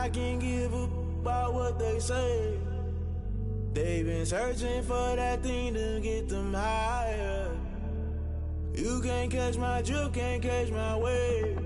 I can't give up about what they say. They've been searching for that thing to get them higher. You can't catch my drift, can't catch my wave.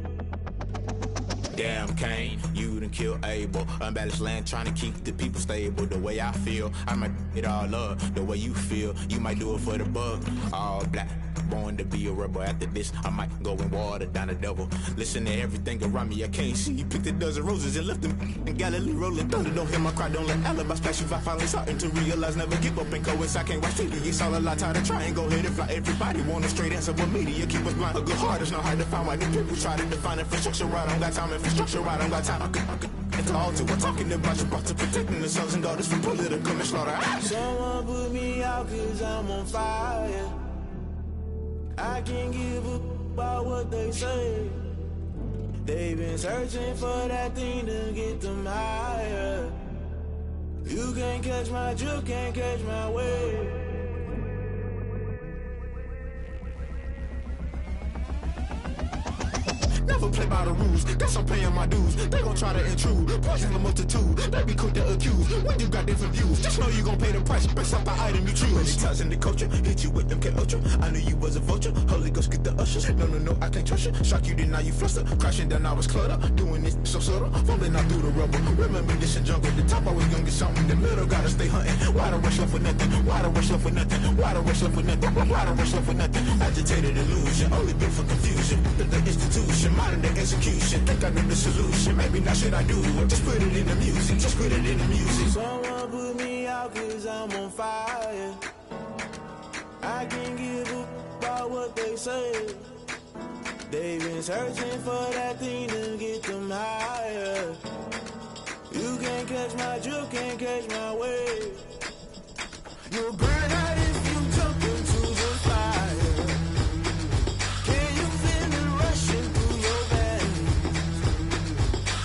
Damn Kane, you done killed Abel. Unbalanced land trying to keep the people stable. The way I feel, I might it all up. The way you feel, you might do it for the buck. All black, born to be a rebel. After this, I might go and water down the devil. Listen to everything around me, I can't see. Picked a dozen roses and left them in Galilee rolling thunder. Don't hear my cry, don't let alibis splash. If I finally starting to realize, never give up and coincide. Can't watch TV, it's all a lot. Tired of trying, go ahead and fly. Everybody want a straight answer, but media keep us blind. A good heart is not hard to find. Why these people try to define infrastructure right? I don't got time, infrastructure right, I don't got time. I could it's all to. We're talking about you, brought to protecting the sons and daughters from political and slaughter. Someone put me out cause I'm on fire. I can't give up about what they say. They've been searching for that thing to get them higher. You can't catch my drift, can't catch my wave. Never play by the rules, guess I'm paying my dues. They gon' try to intrude, poison the multitude. They be quick to accuse, when you got different views. Just know you gon' pay the price, based off the item you choose. Many times in the culture, hit you with them K Ultra. I knew you was a vulture, Holy Ghost get the ushers. No, I can't trust you. Shock you, then now you fluster. Crashing down, I was cluttered. Doing this so subtle, falling out through the rubble. Remember this in jungle, the top I was young and something. The middle gotta stay hunting. Why the rush left for nothing? Why the rush left for nothing? Why the rush left for nothing? Why the rush left for nothing? Agitated illusion, only built for confusion. The institution, modern day execution. Think I know the solution. Maybe not should I do it? Just put it in the music. Just put it in the music. Someone put me out cause I'm on fire. I can't give up about what they say. They've been searching for that thing to get them higher. You can't catch my drift, can't catch my wave. You'll burn out if you jump into the fire. Can you feel it rushing through your veins?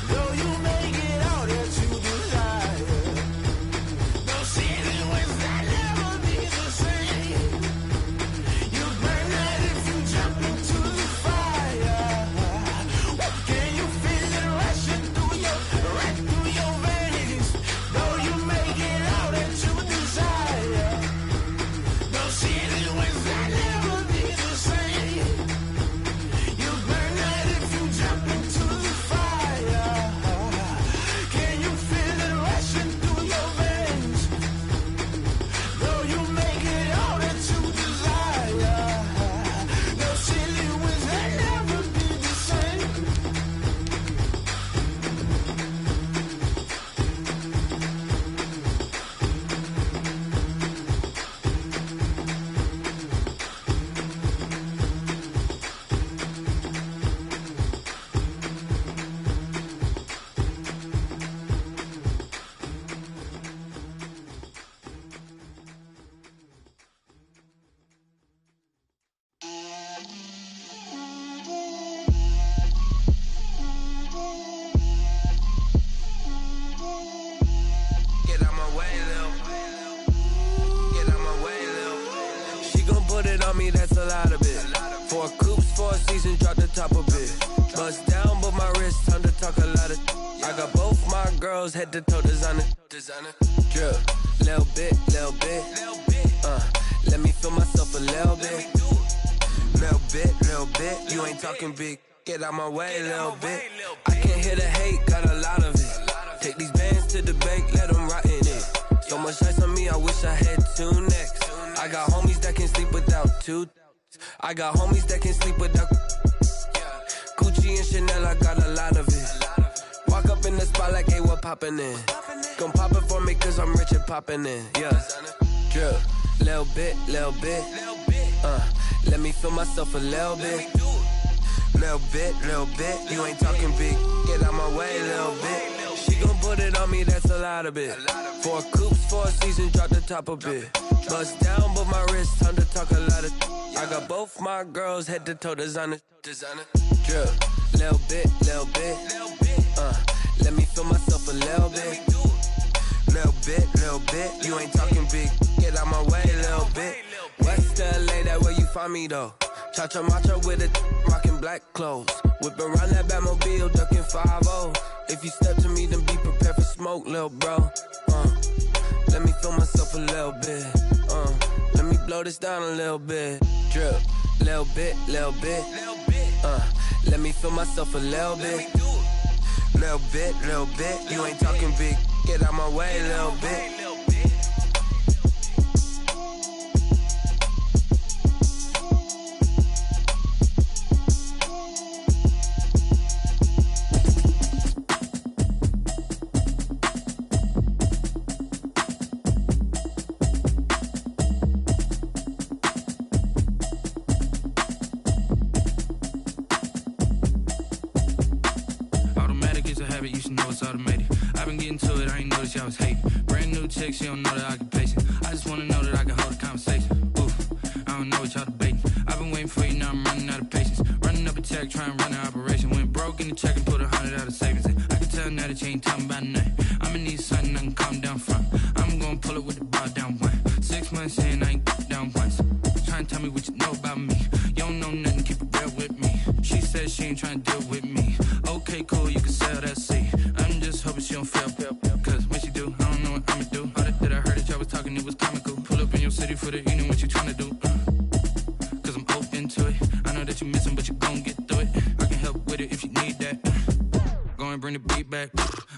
Though you make it all that you desire. No ceiling wins that never be the same. You burn out if you jump into the fire. Can you feel it rushing through your veins? Though you make it all that you desire. No ceiling wins that never be the same. You burn out if you jump into the fire. Can you feel it rushing through your veins? Though you make it all that you desire. No ceiling wins that never be the same. Get out my way, Lil. Get out my way, Lil. She gon' put it on me, that's a lot of it. 4 coops, 4 seasons, drop the top a bit. Bust down, but my wrist, time to talk a lot of. I got both my girls, head to toe designer. Drip, little bit. Let me feel myself a little bit. Little bit. You ain't talking big. Get out my way, little bit. I can't hear the hate, got a lot of it. Take these bands to the bank, let them rot in it. So much ice on me, I wish I had 2 necks. I got homies that can sleep without 2. I got homies that can sleep without Gucci and Chanel, I got a lot of it. Walk up in the spot like, hey, what poppin' in? Gon' pop it for me cause I'm rich and poppin' in. Yeah, drip, little bit. Let me feel myself a little bit. Little bit. You ain't talking big. Get out my way, little bit. She gon' put it on me, that's a lot of it. 4 coops, 4 seasons, drop the top a bit. Bust down, but my wrist, time to talk a lot of. I got both my girls, head to toe designer. Drip, little bit. Let me feel myself a little bit. Little bit. You ain't talking big. Get out my way, little bit. West LA, that where you find me though. Cha-cha matcha with a rockin' black clothes. Whip around that Batmobile, ducking 5-0. If you step to me, then be prepared. smoke, little bro. Let me feel myself a little bit. Let me blow this down a little bit. Drip, little bit, little bit. Let me feel myself a little bit. Little bit, little bit. You ain't talking big. Get out my way, little bit. You should know it's automated. I've been getting to it, I ain't noticed y'all was hating. Brand new chick, she don't know the occupation. I just wanna know that I can hold a conversation. Oof, I don't know what y'all debating. I've been waiting for you, now I'm running out of patience. Running up a check, trying to run an operation. Went broke in the check and put 100 out of savings in. I can tell now that you ain't talking about nothing. I'ma need something I can calm down from. I'm gonna pull it with the bar down one. 6 months in, I ain't down once. Trying to tell me what you know about me. You don't know nothing, keep it real with me. She said she ain't trying to deal with me. Okay, cool, you can sell that seat. I'm just hoping she don't fail, cause when she do, I don't know what I'ma do. All that I heard that y'all was talking, it was comical. Pull up in your city for the evening, what you tryna do? Cause I'm open to it. I know that you missing, but you gon' get through it. I can help with it if you need that. Go and bring the beat back.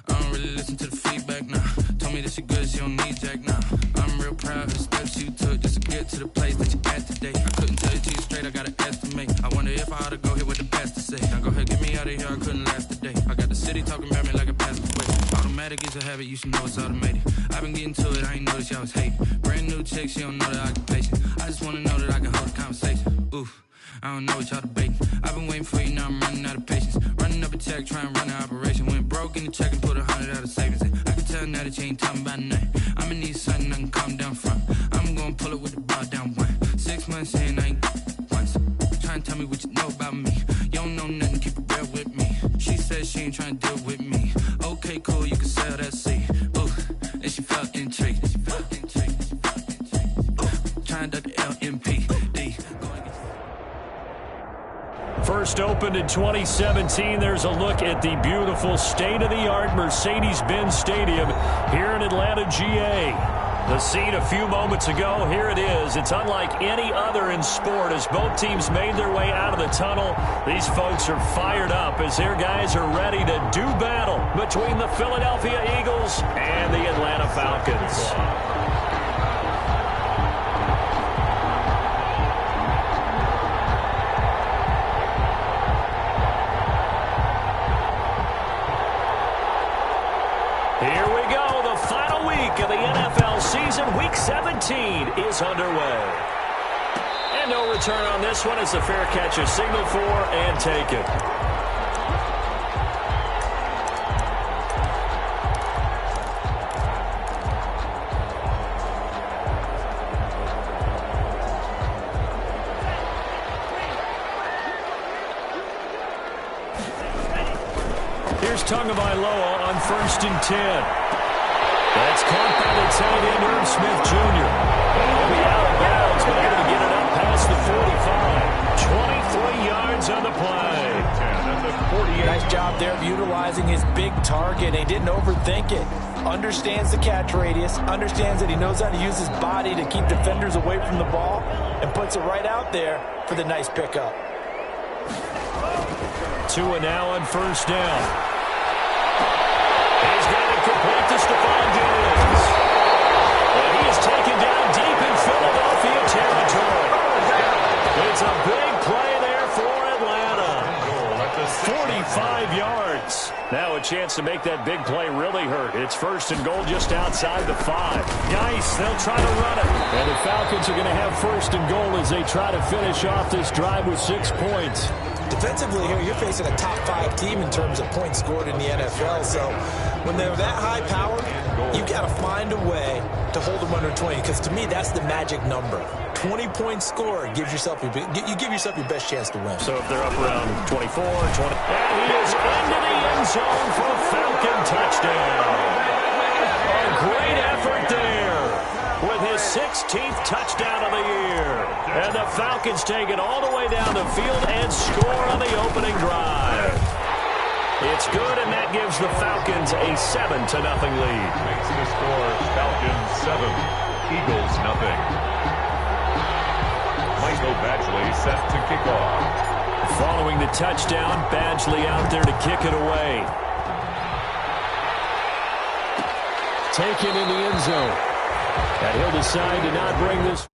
I don't really listen to the feedback, nah. Told me that she good, she don't need Jack, nah. I'm real proud of the steps you took just to get to the place that you at today. I couldn't tell you to you straight, I gotta estimate. I wonder if I ought to go here with the best to say. Now go ahead, get me out of here, I couldn't last today. I got the city talking about me like a passed away. Automatic is a habit, you should know it's automated. I've been getting to it, I ain't noticed y'all was hating. Brand new chick, she don't know the occupation. I just wanna know that I can hold a conversation. Oof, I don't know what y'all debating. I've been waiting for you, now I'm running out of patience. Running up a check, trying to run an operation. Went broke in the check and put 100 out of savings in. I can tell now that you ain't talking about nothing. I'ma need something I can calm down from. I'm gonna pull it with the bar down one. 6 months in, I ain't once. Trying to tell me what you know about me. You don't know nothing, keep it real with me. She said she ain't trying to deal with me. Okay, cool, you can sell that seat. Ooh, and she felt intrigued. Trying to duck the LMPD. First opened in 2017. There's a look at the beautiful state-of-the-art Mercedes-Benz Stadium here in Atlanta, GA. The scene a few moments ago, here it is. It's unlike any other in sport as both teams made their way out of the tunnel. These folks are fired up as their guys are ready to do battle between the Philadelphia Eagles and the Atlanta Falcons. Here we go. The final week of the NFL season. Week 17 is underway. And no return on this one. It's a fair catch, a signal for, and take it. Here's Tagovailoa on 1st and 10. That's caught by the tight end, Irv Smith Jr. He'll be out of bounds, but able to get it up past the 45. 23 yards on the play. Nice job there of utilizing his big target. He didn't overthink it. Understands the catch radius. Understands that he knows how to use his body to keep defenders away from the ball. And puts it right out there for the nice pickup. Tua now on 1st down. He's got it complete to Stephon Diggs. And he is taken down deep in Philadelphia territory. It's a big play there for Atlanta. 45 yards. Now a chance to make that big play really hurt. It's 1st and goal just outside the 5. Nice. They'll try to run it. And the Falcons are going to have 1st and goal as they try to finish off this drive with 6 points. Defensively here, you're facing a top 5 team in terms of points scored in the NFL. So when they're that high powered, you got to find a way to hold them under 20. Because to me, that's the magic number. 20 points scored gives yourself you give yourself your best chance to win. So if they're up around 24, 20. And he is into the end zone for a Falcon touchdown. A great effort there with his 16th touchdown of the year. And the Falcons take it all the way down the field and score on the opening drive. It's good, and that gives the Falcons a 7-0 lead. Makes the score Falcons 7, Eagles 0. Michael Badgley set to kick off. Following the touchdown, Badgley out there to kick it away. Taken in the end zone. And he'll decide to not bring this.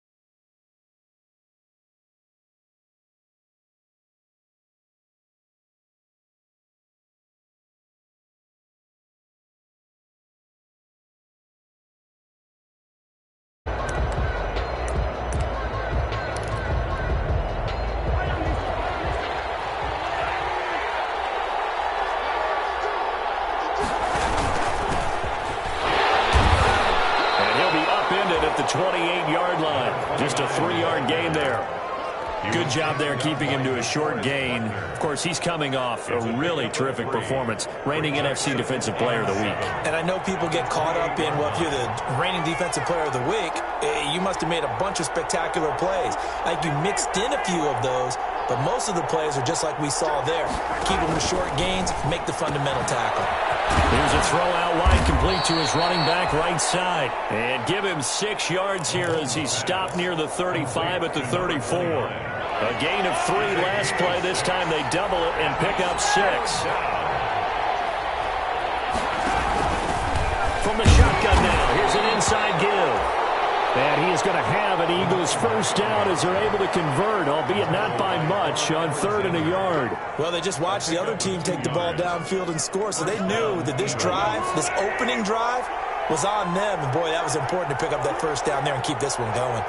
At the 28-yard line. Just a 3-yard gain there. Good job there keeping him to a short gain. Of course, he's coming off a really terrific performance, reigning NFC Defensive Player of the Week. And I know people get caught up in, well, if you're the reigning Defensive Player of the Week, you must have made a bunch of spectacular plays. Like you mixed in a few of those, but most of the plays are just like we saw there. Keep them to short gains, make the fundamental tackle. Here's a throw out wide, complete to his running back right side. And give him 6 yards here as he stopped near the 35 at the 34. A gain of 3 last play. This time they double it and pick up 6. From the shotgun now, here's an inside give. And he is going to have an Eagles first down as they're able to convert, albeit not by much, on 3rd and a yard. Well, they just watched the other team take the ball downfield and score, so they knew that this drive, this opening drive, was on them. And, boy, that was important to pick up that first down there and keep this one going.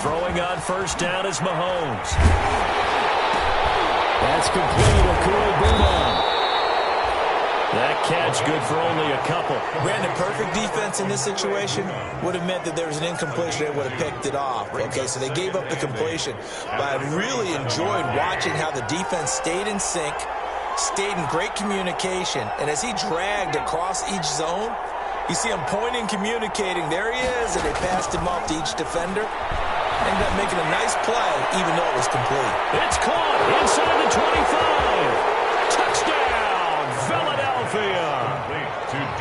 Throwing on first down is Mahomes. That's complete. A cool boot. That catch good for only a couple. Brandon, perfect defense in this situation would have meant that there was an incompletion. They would have picked it off. Okay, so they gave up the completion. But I really enjoyed watching how the defense stayed in sync, stayed in great communication. And as he dragged across each zone, you see him pointing, communicating. There he is, and they passed him off to each defender. Ended up making a nice play, even though it was complete. It's caught inside the 25. Touchdown, Philadelphia.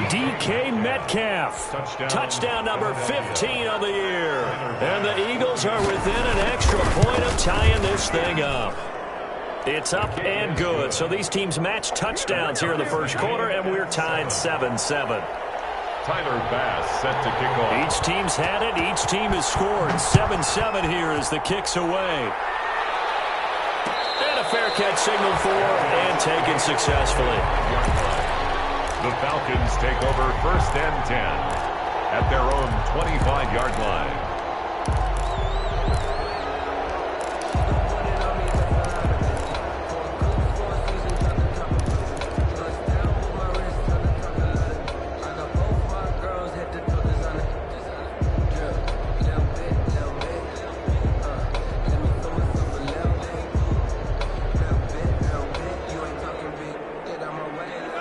DK Metcalf. Touchdown number 15 of the year. And the Eagles are within an extra point of tying this thing up. It's up and good. So these teams match touchdowns here in the first quarter, and we're tied 7-7. Tyler Bass set to kick off. Each team's had it. Each team has scored. 7-7 here as the kick's away. And a fair catch signaled for and taken successfully. The Falcons take over 1st and 10 at their own 25-yard line.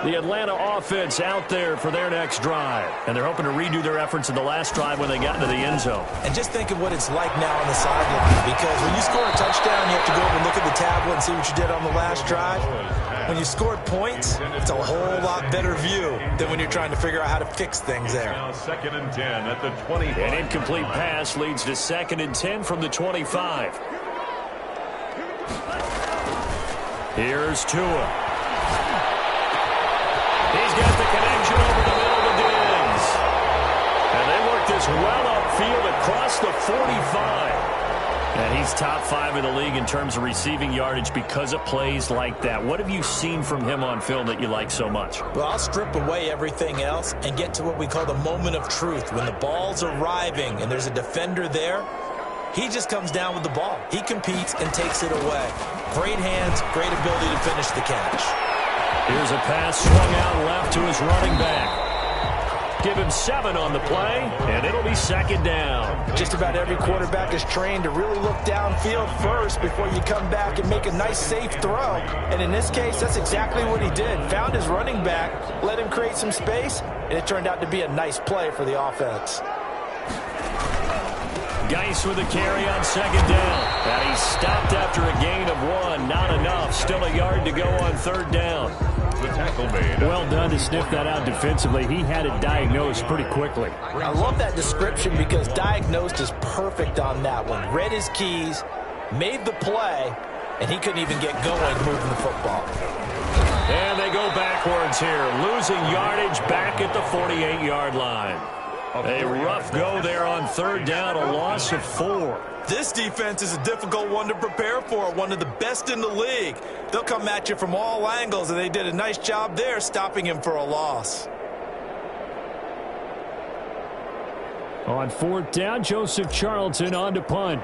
The Atlanta offense out there for their next drive. And they're hoping to redo their efforts in the last drive when they got into the end zone. And just think of what it's like now on the sideline. Because when you score a touchdown, you have to go over and look at the tablet and see what you did on the last drive. When you scored points, it's a whole lot better view than when you're trying to figure out how to fix things there. Now 2nd and 10 at the 25. An incomplete pass leads to 2nd and 10 from the 25. Here's Tua. He's got the connection over the middle to Diggs. And they work this well upfield across the 45. And he's top 5 in the league in terms of receiving yardage because of plays like that. What have you seen from him on film that you like so much? Well, I'll strip away everything else and get to what we call the moment of truth. When the ball's arriving and there's a defender there, he just comes down with the ball. He competes and takes it away. Great hands, great ability to finish the catch. Here's a pass swung out left to his running back. Give him 7 on the play, and it'll be 2nd down. Just about every quarterback is trained to really look downfield first before you come back and make a nice, safe throw. And in this case, that's exactly what he did. Found his running back, let him create some space, and it turned out to be a nice play for the offense. Geis with a carry on second down. And he stopped after a gain of 1. Not enough. Still a yard to go on third down. The tackle made. Well done to sniff that out defensively. He had it diagnosed pretty quickly. I love that description because diagnosed is perfect on that one. Read his keys, made the play, and he couldn't even get going moving the football. And they go backwards here, losing yardage back at the 48-yard line. A rough go there on third down, a loss of 4. This defense is a difficult one to prepare for, one of the best in the league. They'll come at you from all angles, and they did a nice job there stopping him for a loss. On fourth down, Joseph Charlton on to punt.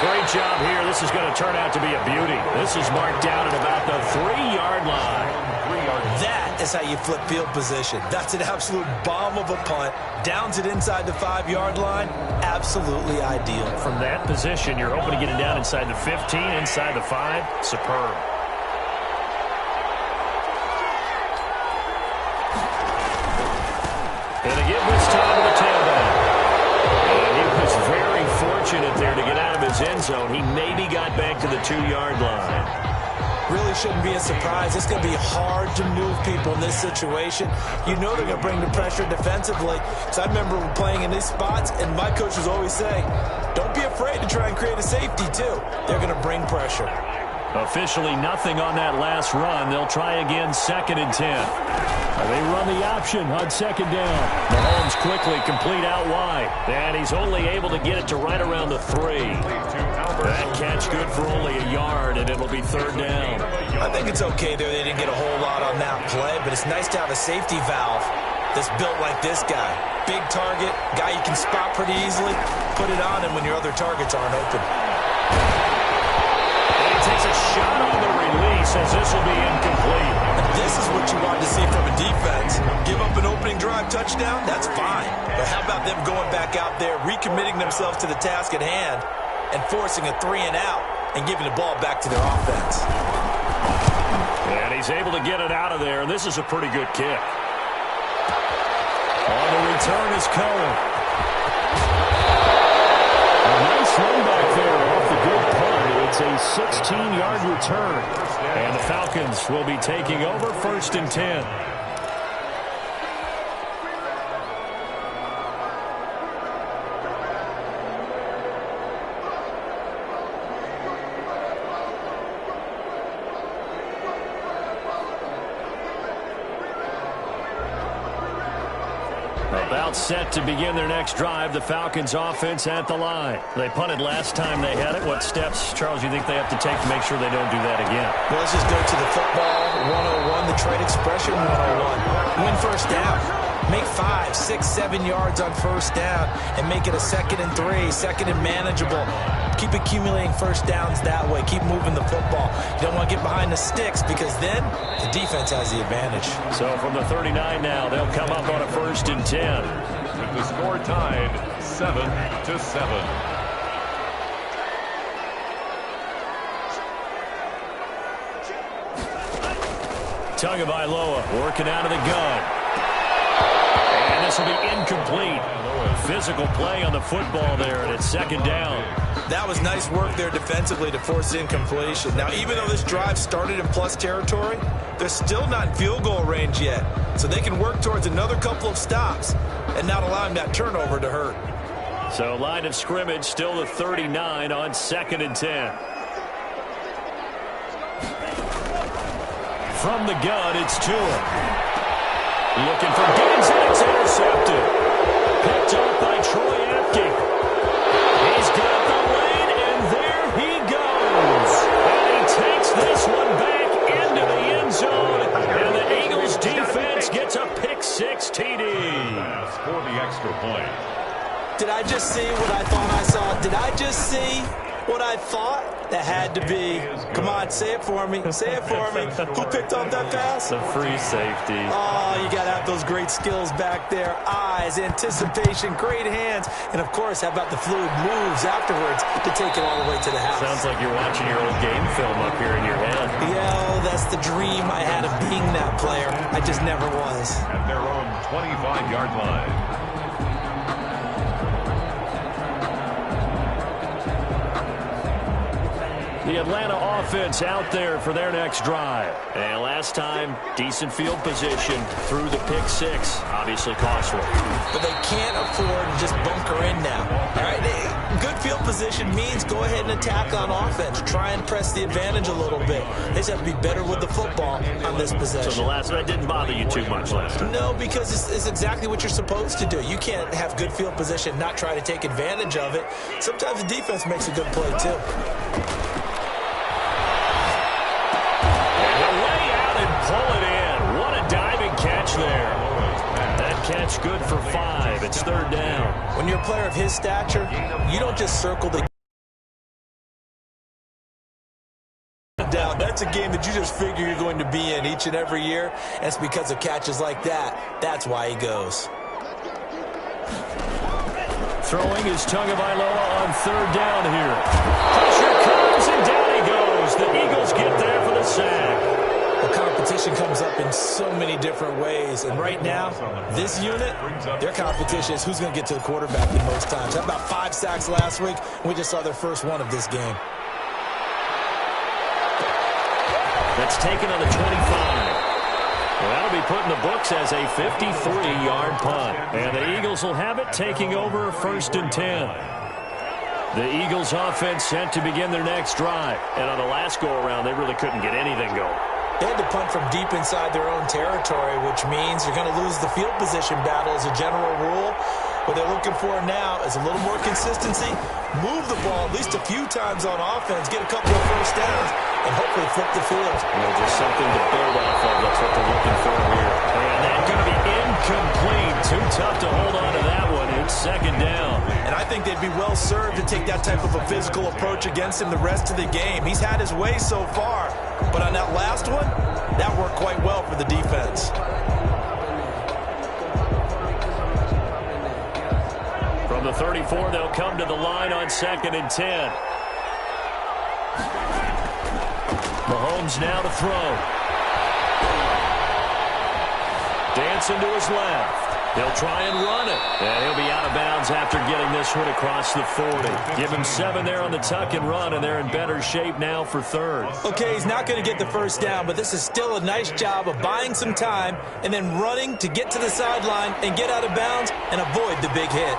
Great job here. This is going to turn out to be a beauty. This is marked down at about the 3-yard line. That is how you flip field position. That's an absolute bomb of a punt. Downs it inside the 5-yard line. Absolutely ideal. From that position, you're hoping to get it down inside the 15, inside the 5. Superb. And they give this time to the tailback. And he was very fortunate there to get out of his end zone. He maybe got back to the 2-yard line. Really shouldn't be a surprise. It's going to be hard to move people in this situation. You know they're going to bring the pressure defensively. So I remember playing in these spots, and my coach was always saying, don't be afraid to try and create a safety, too. They're going to bring pressure. Officially nothing on that last run. They'll try again, 2nd and 10. They run the option on second down. Mahomes quickly complete out wide. And he's only able to get it to right around the 3. That catch good for only a yard, and it'll be third down. I think it's okay there. They didn't get a whole lot on that play, but it's nice to have a safety valve that's built like this guy. Big target, guy you can spot pretty easily. Put it on him when your other targets aren't open. And he takes a shot on the release as this will be incomplete. This is what you want to see from a defense. Give up an opening drive touchdown, that's fine. But how about them going back out there, recommitting themselves to the task at hand, and forcing a 3-and-out and giving the ball back to their offense. And he's able to get it out of there, and this is a pretty good kick. On the return is Cohen. A nice run back there off the good punt. It's a 16-yard return. And the Falcons will be taking over 1st and 10. About set to begin their next drive. The Falcons offense at the line. They punted last time they had it. What steps, Charles, you think they have to take to make sure they don't do that again? Well, let's just go to the football 101, the trade expression 101. Win first down. Make 5, 6, 7 yards on first down and make it a 2nd and 3, 2nd and manageable. Keep accumulating first downs that way. Keep moving the football. You don't want to get behind the sticks because then the defense has the advantage. So from the 39 now, they'll come up on a 1st and 10. With the score tied 7-7. Tagovailoa working out of the gun. And this will be incomplete. Physical play on the football there, and it's 2nd down. That was nice work there defensively to force incompletion. Now, even though this drive started in plus territory, they're still not in field goal range yet. So they can work towards another couple of stops and not allowing that turnover to hurt. So line of scrimmage still the 39 on 2nd and 10. From the gun, it's Tua. Looking for Gibbs, and it's intercepted. Picked up by Troy Apke. He's got the lane, and there he goes. And he takes this one back into the end zone. And the Eagles defense gets a pick-6 TD. For the extra point. Did I just see what I thought I saw? Did I just see what I thought? That had to be. Come on, say it for me. Say it for me. Who picked up that pass? The free safety. Oh, you got to have those great skills back there. Eyes, anticipation, great hands. And, of course, how about the fluid moves afterwards to take it all the way to the house? Sounds like you're watching your old game film up here in your head. Yeah, that's the dream I had of being that player. I just never was. At their own 25-yard line. The Atlanta offense out there for their next drive. And last time, decent field position through the pick six. Obviously costly. But they can't afford to just bunker in now. All right, good field position means go ahead and attack on offense. Try and press the advantage a little bit. They just have to be better with the football on this possession. So the last one didn't bother you too much last time? No, because it's exactly what you're supposed to do. You can't have good field position, not try to take advantage of it. Sometimes the defense makes a good play, too. Pull it in. What a diving catch there. That catch good for 5. It's third down. When you're a player of his stature, you don't just circle the down. That's a game that you just figure you're going to be in each and every year. And it's because of catches like that. That's why he goes. Throwing is Tagovailoa on third down here. Pressure comes and down he goes. The Eagles get there for the sack. The competition comes up in so many different ways. And right now, this unit, their competition is who's going to get to the quarterback the most times. How about 5 sacks last week? We just saw their first one of this game. That's taken on the 25. Well, that'll be put in the books as a 53-yard punt. And the Eagles will have it, taking over first and 10. The Eagles offense set to begin their next drive. And on the last go-around, they really couldn't get anything going. They had to punt from deep inside their own territory, which means you're going to lose the field position battle as a general rule. What they're looking for now is a little more consistency, move the ball at least a few times on offense, get a couple of first downs, and hopefully flip the field. Just something to build off of. That's what they're looking for here. And that's going to be incomplete. Too tough to hold on to that one. It's second down. And I think they'd be well served to take that type of a physical approach against him the rest of the game. He's had his way so far. But on that last one, that worked quite well for the defense. From the 34, they'll come to the line on 2nd and 10. Mahomes now to throw. Dancing to his left. He'll try and run it. And he'll be out of bounds after getting this one across the 40. Give him 7 there on the tuck and run, and they're in better shape now for third. Okay, he's not going to get the first down, but this is still a nice job of buying some time and then running to get to the sideline and get out of bounds and avoid the big hit.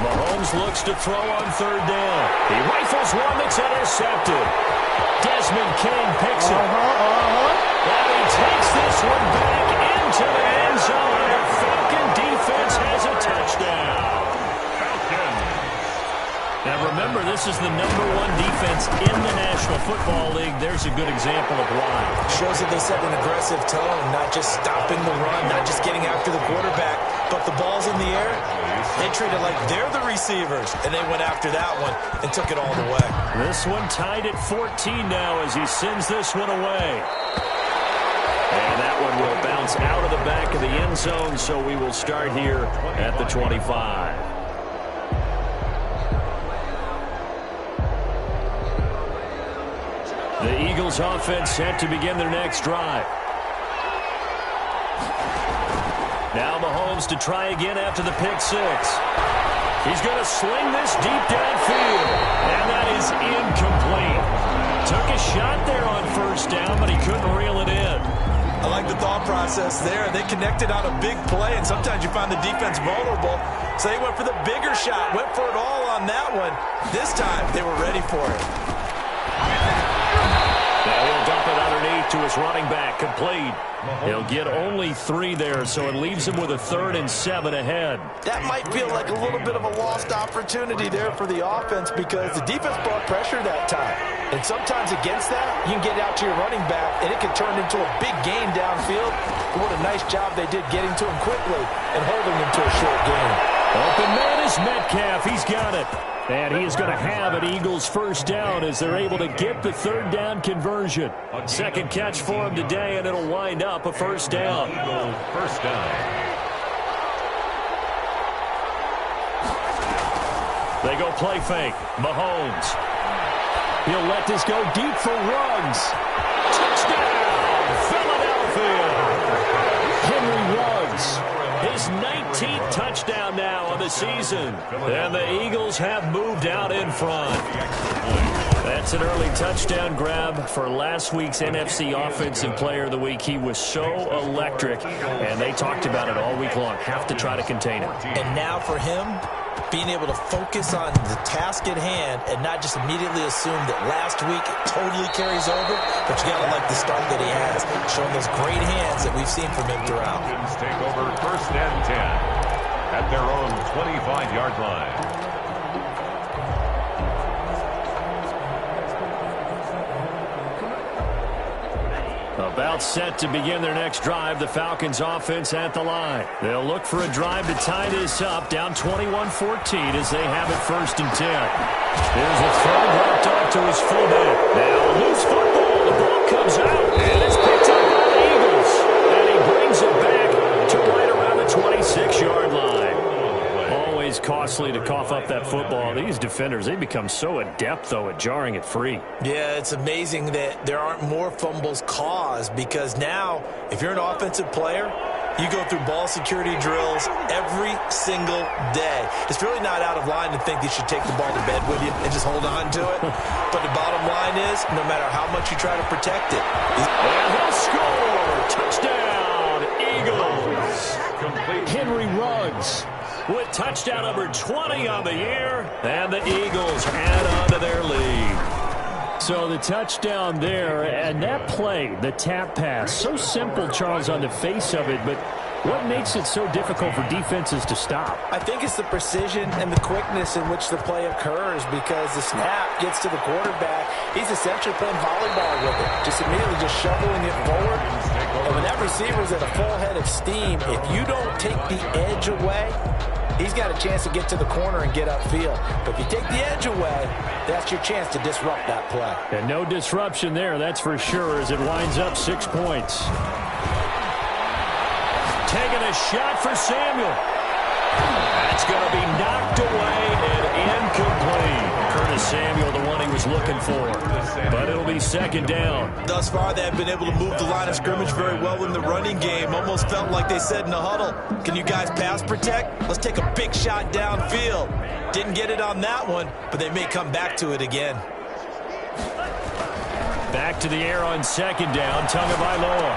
Mahomes looks to throw on third down. He rifles one that's intercepted. Desmond King picks it. And he takes this one back into the end zone. The Falcon defense has a touchdown. Now remember, this is the #1 defense in the National Football League. There's a good example of why. Shows that they set an aggressive tone, not just stopping the run, not just getting after the quarterback, but the ball's in the air. They treat it like they're the receivers, and they went after that one and took it all the way. This one tied at 14 now as he sends this one away. And that one will bounce out of the back of the end zone, so we will start here at the 25. The Eagles offense set to begin their next drive. Now Mahomes to try again after the pick six. He's going to sling this deep downfield, and that is incomplete. Took a shot there on first down, but he couldn't reel it in. I like the thought process there. They connected on a big play, and sometimes you find the defense vulnerable. So they went for the bigger shot, went for it all on that one. This time, they were ready for it. Now he'll dump it underneath to his running back, complete. He'll get only 3 there, so it leaves him with a 3rd and 7 ahead. That might feel like a little bit of a lost opportunity there for the offense because the defense brought pressure that time. And sometimes against that, you can get out to your running back, and it can turn into a big gain downfield. But what a nice job they did getting to him quickly and holding him to a short gain. Open man Here's Metcalf. He's got it. And he is going to have an Eagles first down as they're able to get the third down conversion. Second catch for him today, and it'll wind up a first down. First down. They go play fake. Mahomes. He'll let this go deep for Ruggs. Touchdown, Philadelphia. Henry Ruggs. His 19th touchdown now on the season. And the Eagles have moved out in front. That's an early touchdown grab for last week's NFC Offensive Player of the Week. He was so electric, and they talked about it all week long. Have to try to contain him. And now for him, being able to focus on the task at hand and not just immediately assume that last week it totally carries over, but you got to like the start that he has, showing those great hands that we've seen from him throughout. Falcons take over first and 10 at their own 25-yard line. About set to begin their next drive, the Falcons offense at the line. They'll look for a drive to tie this up, down 21-14 as they have it first and 10. There's a throw dropped off to his fullback. Now loose football, the ball comes out, and it's picked up by the Eagles. And he brings it back to right around the 26-yard line. Always costly to cough up that football. These defenders, they become so adept, though, at jarring it free. Yeah, it's amazing that there aren't more fumbles caused, because now, if you're an offensive player, you go through ball security drills every single day. It's really not out of line to think you should take the ball to bed with you and just hold on to it. But the bottom line is, no matter how much you try to protect it. And he'll score! Touchdown, Eagles! Henry Ruggs with touchdown number 20 on the year, and the Eagles add on to their lead. So the touchdown there, and that play, the tap pass, so simple, Charles, on the face of it, but what makes it so difficult for defenses to stop? I think it's the precision and the quickness in which the play occurs, because the snap gets to the quarterback. He's essentially playing volleyball with it, just immediately just shoveling it forward. And when that receiver's at a full head of steam, if you don't take the edge away, he's got a chance to get to the corner and get upfield. But if you take the edge away, that's your chance to disrupt that play. And no disruption there, that's for sure, as it winds up 6 points. Taking a shot for Samuel. That's going to be knocked away and incomplete. Curtis Samuel, the one he was looking for. But it'll be second down. Thus far, they have been able to move the line of scrimmage very well in the running game. Almost felt like they said in the huddle, can you guys pass protect? Let's take a big shot downfield. Didn't get it on that one, but they may come back to it again. Back to the air on second down. Tagovailoa.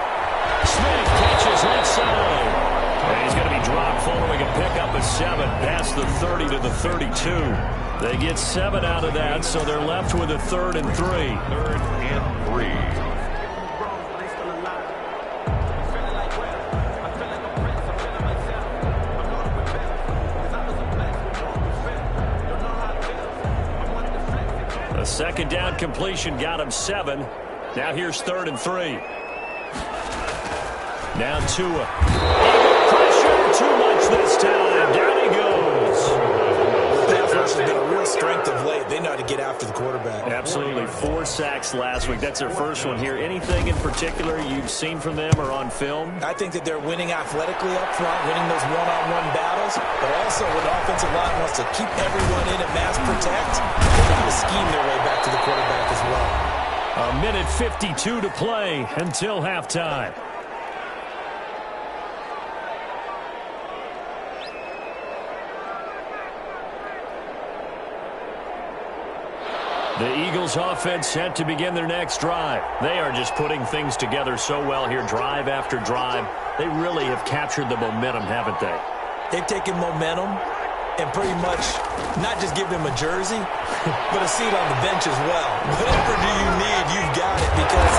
Smith catches left side. And he's going to be dropped following a pickup of 7 past the 30 to the 32. They get 7 out of that, so they're left with a 3rd and 3. 3rd and 3. A second down completion got him 7. Now here's 3rd and 3. Now Tua. Eagle pressure, too much this time. Down he goes. The pass rush has been a real strength of late. They know how to get after the quarterback. Absolutely. 4 sacks last week. That's their first one here. Anything in particular you've seen from them or on film? I think that they're winning athletically up front, winning those one-on-one battles, but also when the offensive line wants to keep everyone in and mass protect, they know how to scheme their way back to the quarterback as well. A minute 52 to play until halftime. The Eagles offense set to begin their next drive. They are just putting things together so well here, drive after drive. They really have captured the momentum, haven't they? They've taken momentum and pretty much not just give them a jersey, but a seat on the bench as well. Whatever do you need, you've got it, because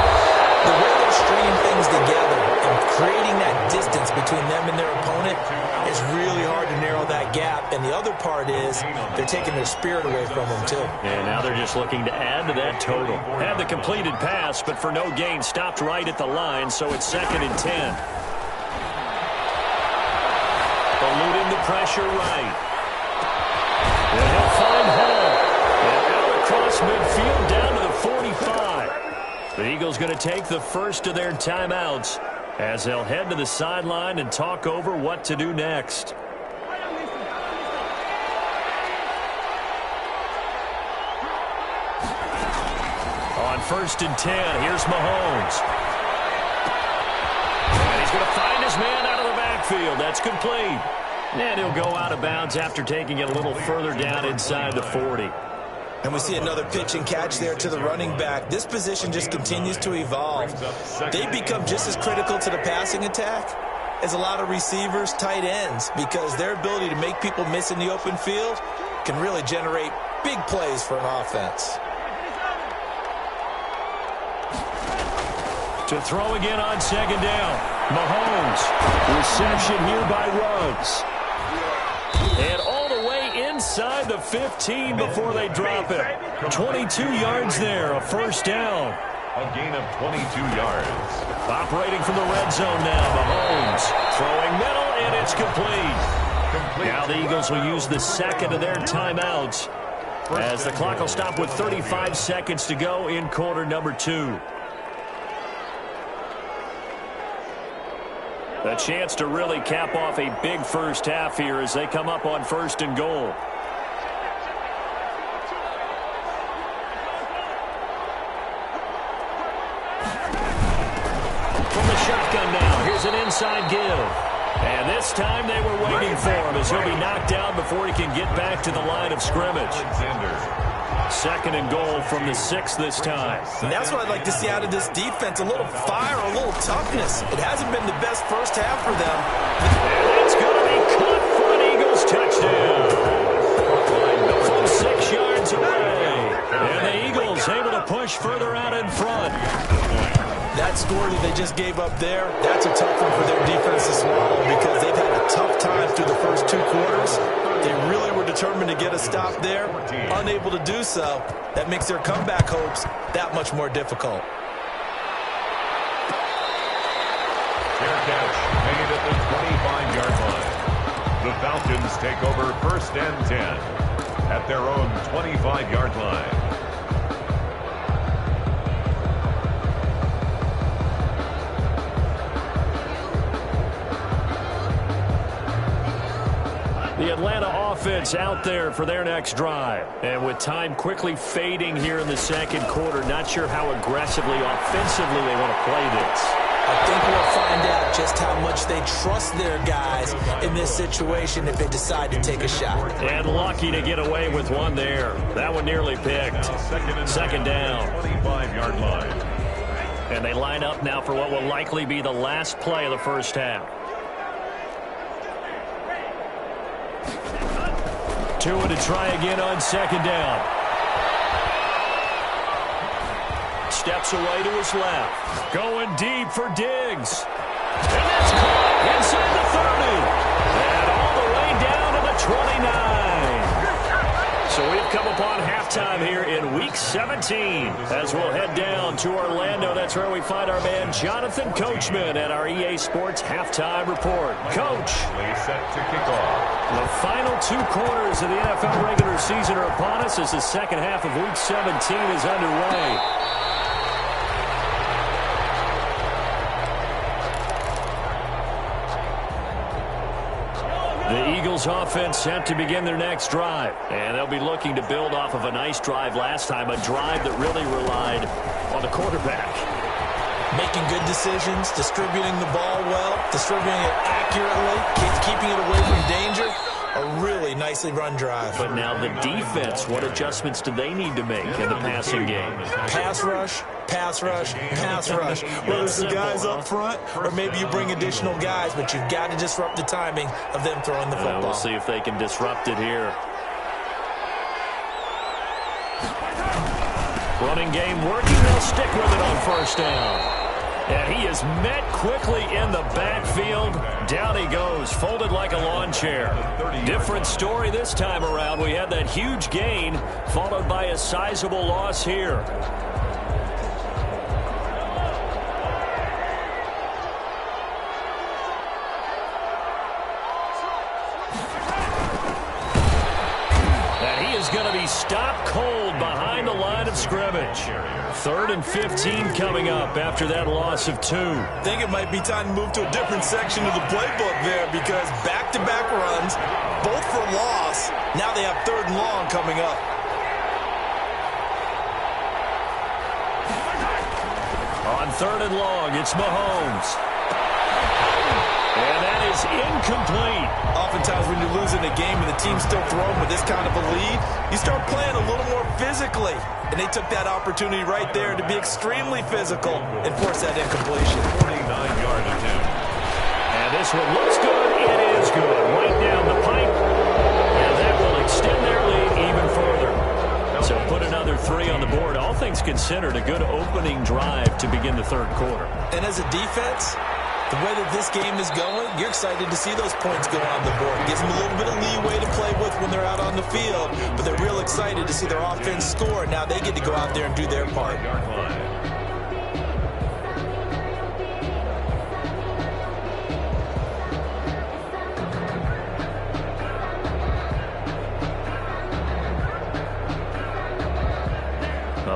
the way they're stringing things together and creating that distance between them and their opponent is really hard to narrow that gap. And the other part is they're taking their spirit away from them, too. And now they're just looking to add to that total. Had the completed pass, but for no gain, stopped right at the line, so it's 2nd and 10. Eluding the pressure right. And he'll find Hall. And out across midfield down to the 45. The Eagles going to take the first of their timeouts as they'll head to the sideline and talk over what to do next. On 1st and 10, here's Mahomes. And he's going to find his man out of the backfield. That's complete. And he'll go out of bounds after taking it a little further down inside the 40. And we see another pitch and catch there to the running back. This position just continues to evolve. They become just as critical to the passing attack as a lot of receivers, tight ends, because their ability to make people miss in the open field can really generate big plays for an offense. To throw again on 2nd down. Mahomes. Reception here by Ruggs. And all the way inside the 15 before they drop it. 22 yards there, a 1st down. A gain of 22 yards. Operating from the red zone now, Mahomes. Throwing middle, and it's complete. Now the Eagles will use the second of their timeouts as the clock will stop with 35 seconds to go in quarter number 2. A chance to really cap off a big first half here as they come up on 1st and goal. From the shotgun now, here's an inside give. And this time they were waiting for him as he'll be knocked down before he can get back to the line of scrimmage. 2nd and goal from the 6 this time. And that's what I'd like to see out of this defense, a little fire, a little toughness. It hasn't been the best first half for them. And it's going to be caught for an Eagles touchdown. From 6 yards away. And the Eagles able to push further out in front. That score that they just gave up there, that's a tough one for their defense to swallow because they've had a tough time through the first 2 quarters. They really were determined to get a stop there. Unable to do so, that makes their comeback hopes that much more difficult. Fair catch made at the 25-yard line. The Falcons take over 1st and 10 at their own 25-yard line. The Atlanta offense out there for their next drive. And with time quickly fading here in the 2nd quarter, not sure how aggressively, offensively they want to play this. I think we'll find out just how much they trust their guys in this situation if they decide to take a shot. And lucky to get away with one there. That one nearly picked. 2nd down. 25-yard line. And they line up now for what will likely be the last play of the first half. Tua to try again on 2nd down. Steps away to his left. Going deep for Diggs. And that's caught inside the 30. And all the way down to the 29. So we've come upon halftime here in Week 17. As we'll head down to Orlando, that's where we find our man Jonathan Coachman at our EA Sports Halftime Report. Coach. Play set to kick off. The final 2 quarters of the NFL regular season are upon us as the second half of Week 17 is underway. The Eagles offense set to begin their next drive. And they'll be looking to build off of a nice drive last time, a drive that really relied on the quarterback. Making good decisions, distributing the ball well, distributing it accurately, keeping it away from danger. A really nicely run drive. But now the defense, what adjustments do they need to make in the passing game? Pass rush, pass rush, pass rush. Whether it's the guys up front or maybe you bring additional guys, but you've got to disrupt the timing of them throwing the football. We'll see if they can disrupt it here. Running game working. They'll stick with it on 1st down. And he is met quickly in the backfield. Down he goes, folded like a lawn chair. Different story this time around. We had that huge gain, followed by a sizable loss here. is going to be stopped cold behind the line of scrimmage. 3rd and 15 coming up after that loss of 2. I think it might be time to move to a different section of the playbook there because back-to-back runs, both for loss. Now they have 3rd and long coming up. On 3rd and long, it's Mahomes. And that is incomplete. Oftentimes when you're losing a game and the team's still throwing with this kind of a lead, you start playing a little more physically. And they took that opportunity right there to be extremely physical and force that incompletion. 49-yard attempt. And this one looks good. It is good. Right down the pipe. And that will extend their lead even further. So put another 3 on the board. All things considered, a good opening drive to begin the 3rd quarter. And as a defense, the way that this game is going, you're excited to see those points go on the board. It gives them a little bit of leeway to play with when they're out on the field, but they're real excited to see their offense score. Now they get to go out there and do their part.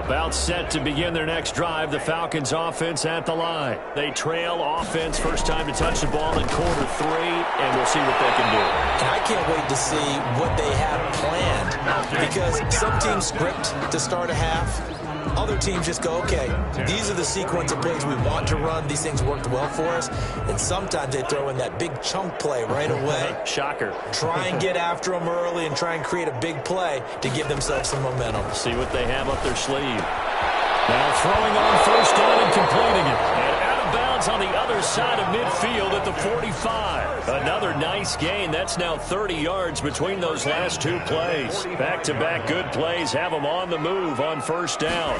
About set to begin their next drive, the Falcons offense at the line. They trail offense, first time to touch the ball in quarter 3, and we'll see what they can do. And I can't wait to see what they have planned because some teams script to start a half. Other teams just go, okay, these are the sequence of plays we want to run. These things worked well for us. And sometimes they throw in that big chunk play right away. Shocker. Try and get after them early and try and create a big play to give themselves some momentum. See what they have up their sleeve. Now throwing on first down and completing it. And out of bounds on the other side of midfield at the 45. Another nice gain. That's now 30 yards between those last 2 plays. Back-to-back good plays have them on the move on first down.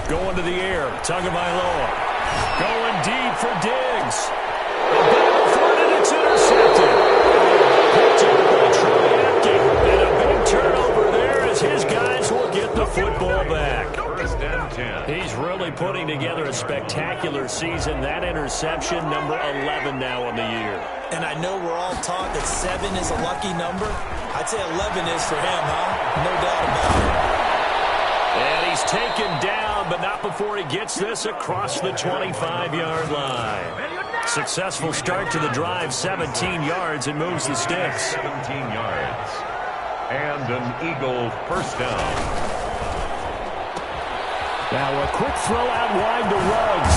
Going to the air. Tagovailoa. Going deep for Diggs. And back for it, and it's intercepted. Picked up by Troy Apke. And a big turnover there as his guys will get the football back. First and 10. He's really putting together a spectacular season. That interception, number 11 now on the year. And I know we're all taught that 7 is a lucky number. I'd say 11 is for him, huh? No doubt about it. And he's taken down, but not before he gets this across the 25-yard line. Successful start to the drive, 17 yards, and moves the sticks. 17 yards. And an Eagle first down. Now a quick throw out wide to Ruggs.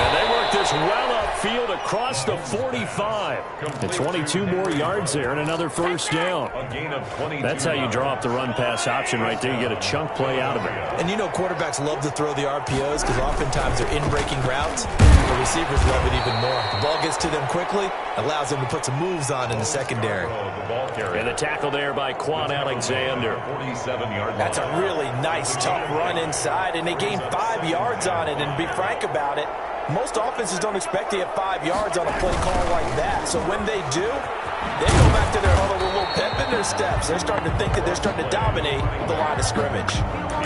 And they work this well upfield across the 45. And 22 more yards there and another first down. A gain of 22. That's how you draw up the run-pass option right there. You get a chunk play out of it. And you know quarterbacks love to throw the RPOs because oftentimes they're in-breaking routes. The receivers love it even more. The ball gets to them quickly, allows them to put some moves on in the secondary. And the tackle there by Quan Alexander. 47-yard line. That's a really nice, tough run inside, and they gained 5 yards on it. And to be frank about it, most offenses don't expect to get 5 yards on a play call like that. So when they do, they go back to their huddle with a little pep in their steps. They're starting to think that they're starting to dominate the line of scrimmage.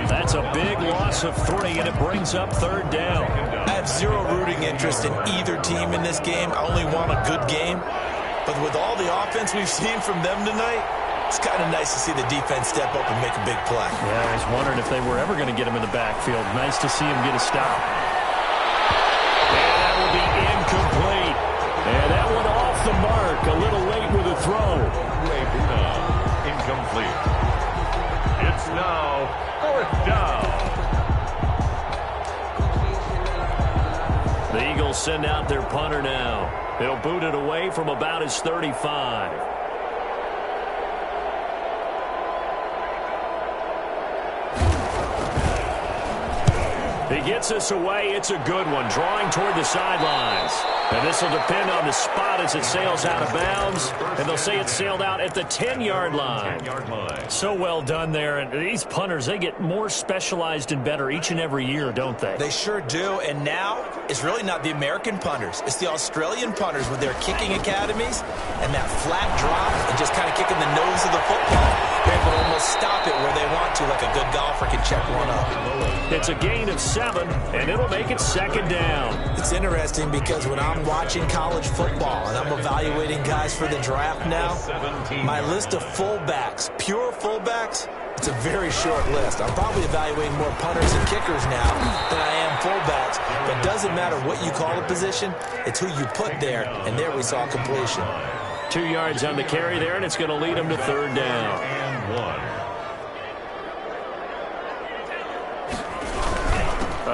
That's a big loss of 3, and it brings up 3rd down. I have zero rooting interest in either team in this game. I only want a good game. But with all the offense we've seen from them tonight, it's kind of nice to see the defense step up and make a big play. Yeah, I was wondering if they were ever going to get him in the backfield. Nice to see him get a stop. And that will be incomplete. And that one off the mark. A little late with a throw. Incomplete. It's now 4th down. The Eagles send out their punter now. He'll boot it away from about his 35. He gets this away. It's a good one. Drawing toward the sidelines. And this will depend on the spot as it sails out of bounds. And they'll say it sailed out at the 10-yard line. 10-yard line. So well done there. And these punters, they get more specialized and better each and every year, don't they? They sure do. And now it's really not the American punters. It's the Australian punters with their kicking academies and that flat drop and just kind of kicking the nose of the football. They're able to almost stop it where they want to, like a good golfer can check one up. It's a gain of 7, and it'll make it second down. It's interesting because when I'm watching college football and I'm evaluating guys for the draft now, my list of fullbacks, pure fullbacks, it's a very short list. I'm probably evaluating more punters and kickers now than I am fullbacks. But it doesn't matter what you call a position, it's who you put there, and there we saw completion. 2 yards on the carry there, and it's going to lead them to third down. And 1.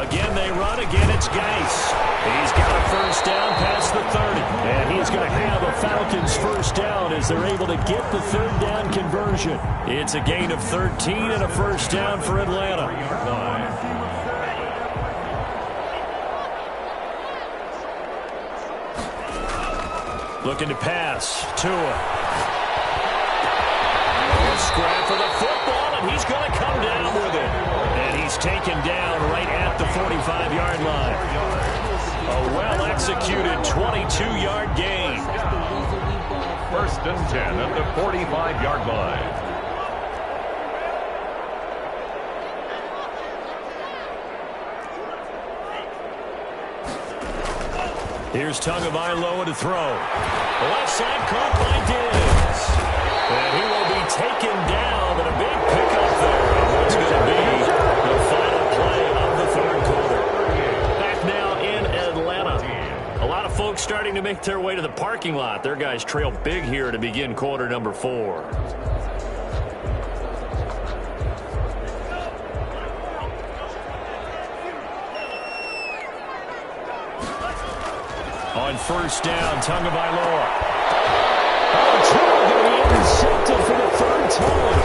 Again, they run. Again, it's Geis. He's got a first down past the 30. And he's going to have a Falcons first down as they're able to get the third down conversion. It's a gain of 13 and a first down for Atlanta. Looking to pass. Tua. Scrap for the football, and he's going to come down with it. And he's taken down right at the 45-yard line. A well-executed 22-yard gain. First and 10 at the 45-yard line. Here's Tagovailoa to throw. Left side caught by Diggs. And he will be taken down, and a big pickup there. What's going to be the final play of the third quarter. Back now in Atlanta. A lot of folks starting to make their way to the parking lot. Their guys trail big here to begin quarter number 4. On first down, Tagovailoa. Oh, Tua going to be intercepted for the third time.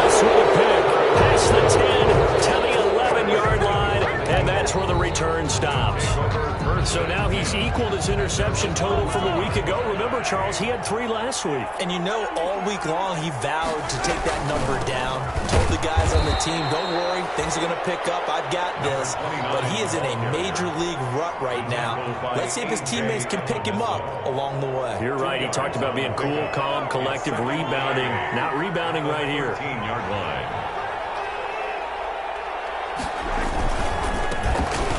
This with a pick. Past the 10 to the 11-yard line, and that's where the return stops. So now he's equaled his interception total from a week ago. Remember, Charles, he had 3 last week. And you know, all week long he vowed to take that number down. Told the guys on the team, don't worry, things are going to pick up. I've got this. But he is in a major league rut right now. Let's see if his teammates can pick him up along the way. You're right. He talked about being cool, calm, collective, rebounding. Not rebounding right here. 15-yard line.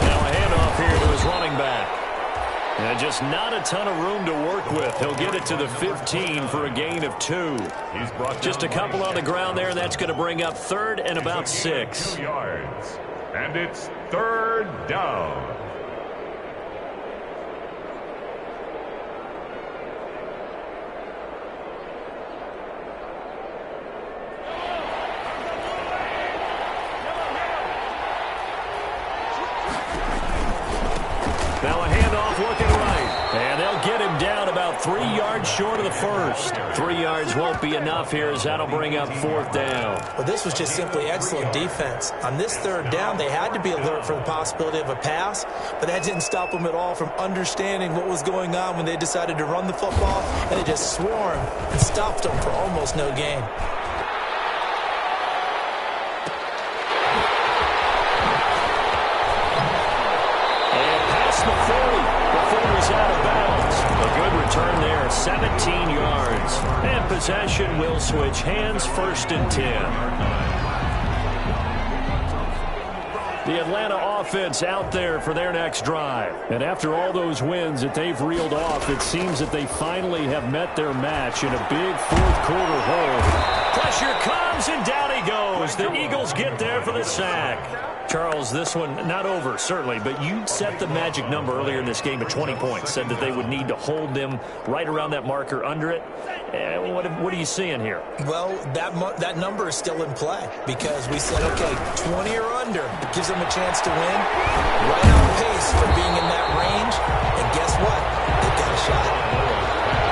Now a handoff here to his running back. And just not a ton of room to work with. He'll get it to the 15 for a gain of 2. He's brought Just a couple on the ground there, and that's going to bring up third and about 6. 2 yards. And it's third down. Now a handoff looking right. And they'll get him down about 3 yards short of the first. 3 yards won't be enough here as that'll bring up fourth down. Well, this was just simply excellent defense. On this third down, they had to be alert for the possibility of a pass, but that didn't stop them at all from understanding what was going on when they decided to run the football, and they just swarmed and stopped them for almost no gain. Out of bounds. A good return there, 17 yards. And possession will switch hands, first and 10. The Atlanta offense out there for their next drive. And after all those wins that they've reeled off, it seems that they finally have met their match in a big fourth quarter hold. Pressure comes, and down he goes. The Eagles get there for the sack. Charles, this one not over, certainly, but you set the magic number earlier in this game at 20 points, said that they would need to hold them right around that marker under it. What are you seeing here? Well, that number is still in play because we said, okay, 20 or under gives them a chance to win. Right on pace for being in that range, and guess what? They've got a shot.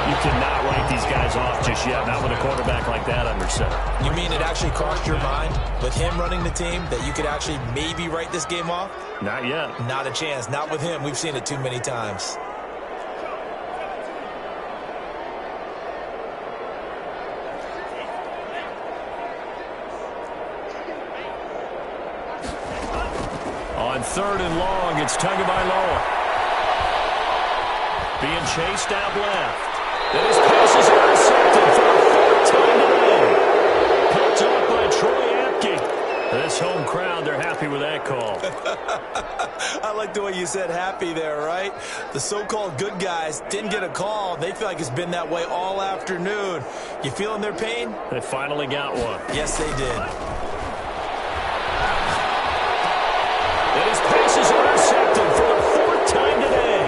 You cannot write these guys off just yet, not with a quarterback like that under center. You mean it actually crossed your mind with him running the team that you could actually maybe write this game off? Not yet. Not a chance. Not with him. We've seen it too many times. On third and long, it's Tagovailoa. Being chased out left. And his pass is intercepted for the 4th time today. that call. I like the way you said happy there, right? The so-called good guys didn't get a call. They feel like it's been that way all afternoon. You feeling their pain? They finally got one. Yes, they did. And his pass is intercepted for the 4th time today.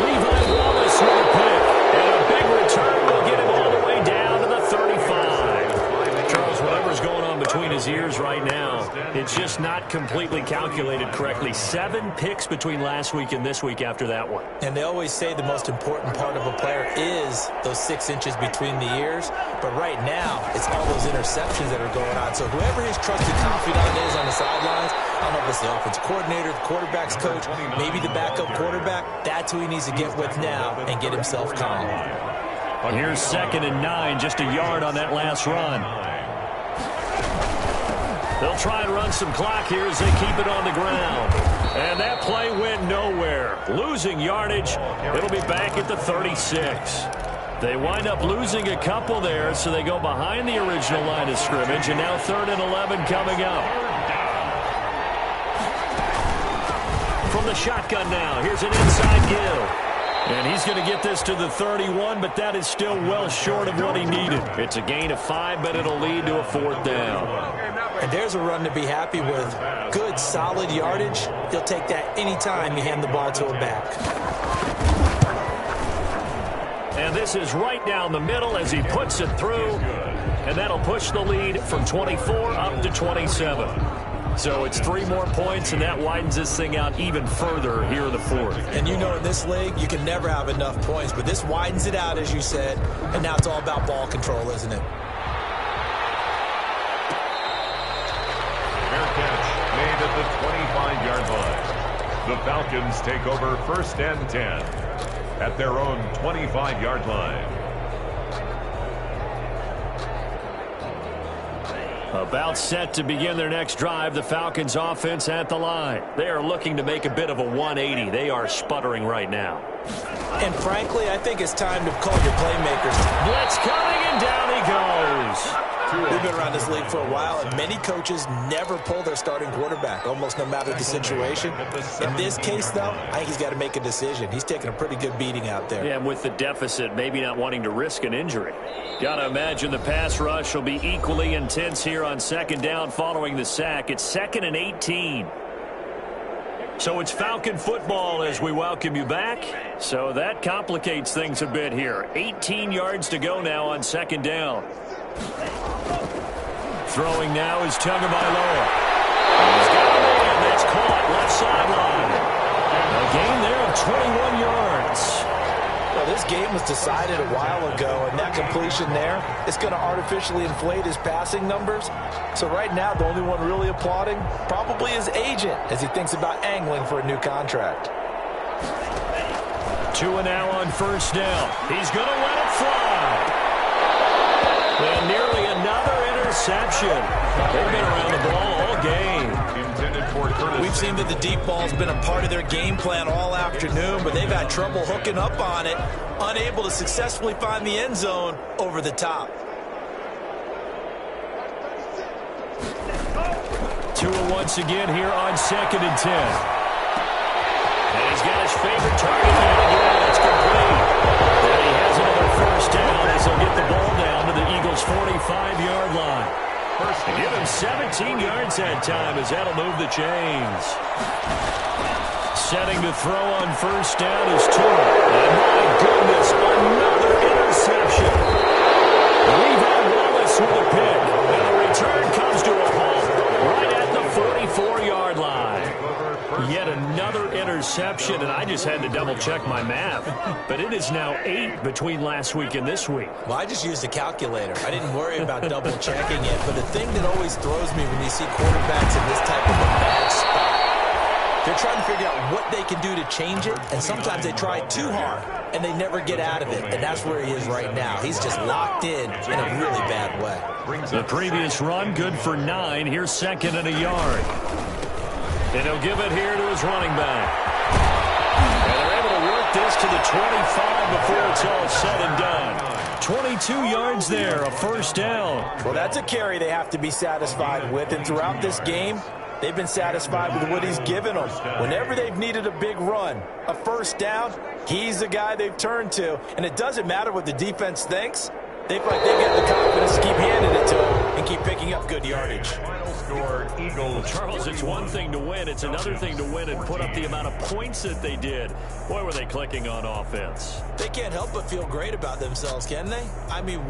Levi Wallace with a pick. And a big return will get him all the way down to the 35. Charles, whatever's going on between his ears right now, it's just not completely calculated correctly. 7 picks between last week and this week after that one. And they always say the most important part of a player is those 6 inches between the ears. But right now, it's all those interceptions that are going on. So whoever his trusted confidant is on the sidelines, I don't know if it's the offensive coordinator, the quarterback's coach, maybe the backup quarterback, that's who he needs to get with now and get himself calm. Here's 2nd and 9, just a yard on that last run. They'll try and run some clock here as they keep it on the ground. And that play went nowhere. Losing yardage. It'll be back at the 36. They wind up losing a couple there, so they go behind the original line of scrimmage, and now 3rd and 11 coming up. From the shotgun now, here's an inside give. And he's going to get this to the 31, but that is still well short of what he needed. It's a gain of 5, but it'll lead to a 4th down. And there's a run to be happy with. Good, solid yardage. You'll take that anytime you hand the ball to a back. And this is right down the middle as he puts it through. And that'll push the lead from 24 up to 27. So it's 3 more points, and that widens this thing out even further here in the 4th. And you know in this league, you can never have enough points. But this widens it out, as you said. And now it's all about ball control, isn't it? Fair catch made at the 25-yard line. The Falcons take over 1st and 10 at their own 25-yard line. About set to begin their next drive, the Falcons offense at the line. They are looking to make a bit of a 180. They are sputtering right now. And frankly, I think it's time to call your playmakers. Blitz coming, and down he goes. We've been around this league for a while, and many coaches never pull their starting quarterback, almost no matter the situation. In this case, though, I think he's got to make a decision. He's taking a pretty good beating out there. Yeah, and with the deficit, maybe not wanting to risk an injury. Got to imagine the pass rush will be equally intense here on 2nd down following the sack. It's 2nd and 18. So it's Falcon football as we welcome you back. So that complicates things a bit here. 18 yards to go now on 2nd down. Throwing now is Tagovailoa. He's got a man that's caught left sideline. A gain there of 21 yards. Well, this game was decided a while ago, and that completion there is going to artificially inflate his passing numbers. So right now, the only one really applauding probably his agent as he thinks about angling for a new contract. 2 and now on 1st down. He's going to let it fly. And nearly another interception. They've been around the ball all game. We've seen that the deep ball's been a part of their game plan all afternoon, but they've had trouble hooking up on it, unable to successfully find the end zone over the top. 2 once again here on 2nd and 10. And he's got his favorite target man again. It's complete. And he has another 1st down as he'll get the ball down to the Eagles' 45-yard line. Give him 17 yards that time as that'll move the chains. Setting to throw on 1st down is Tua. And my goodness, another interception. Levi Wallace with a pick. And the return comes to a halt right at the 44-yard line. Yet another interception, and I just had to double-check my math. But it is now 8 between last week and this week. Well, I just used a calculator. I didn't worry about double-checking it. But the thing that always throws me when you see quarterbacks in this type of a bad spot, they're trying to figure out what they can do to change it, and sometimes they try too hard, and they never get out of it. And that's where he is right now. He's just locked in a really bad way. The previous run, good for 9. Here's 2nd and a yard. And he'll give it here to his running back. And they're able to work this to the 25 before it's all said and done. 22 yards there, a 1st down. Well, that's a carry they have to be satisfied with. And throughout this game, They've been satisfied with what he's given them. Whenever they've needed a big run, a first down, he's the guy they've turned to. And it doesn't matter what the defense thinks. They feel like they've got the confidence to keep handing it to him and keep picking up good yardage. Final score, Eagles. Charles, it's one thing to win. It's another thing to win and put up the amount of points that they did. Boy, were they clicking on offense. They can't help but feel great about themselves, can they? I mean,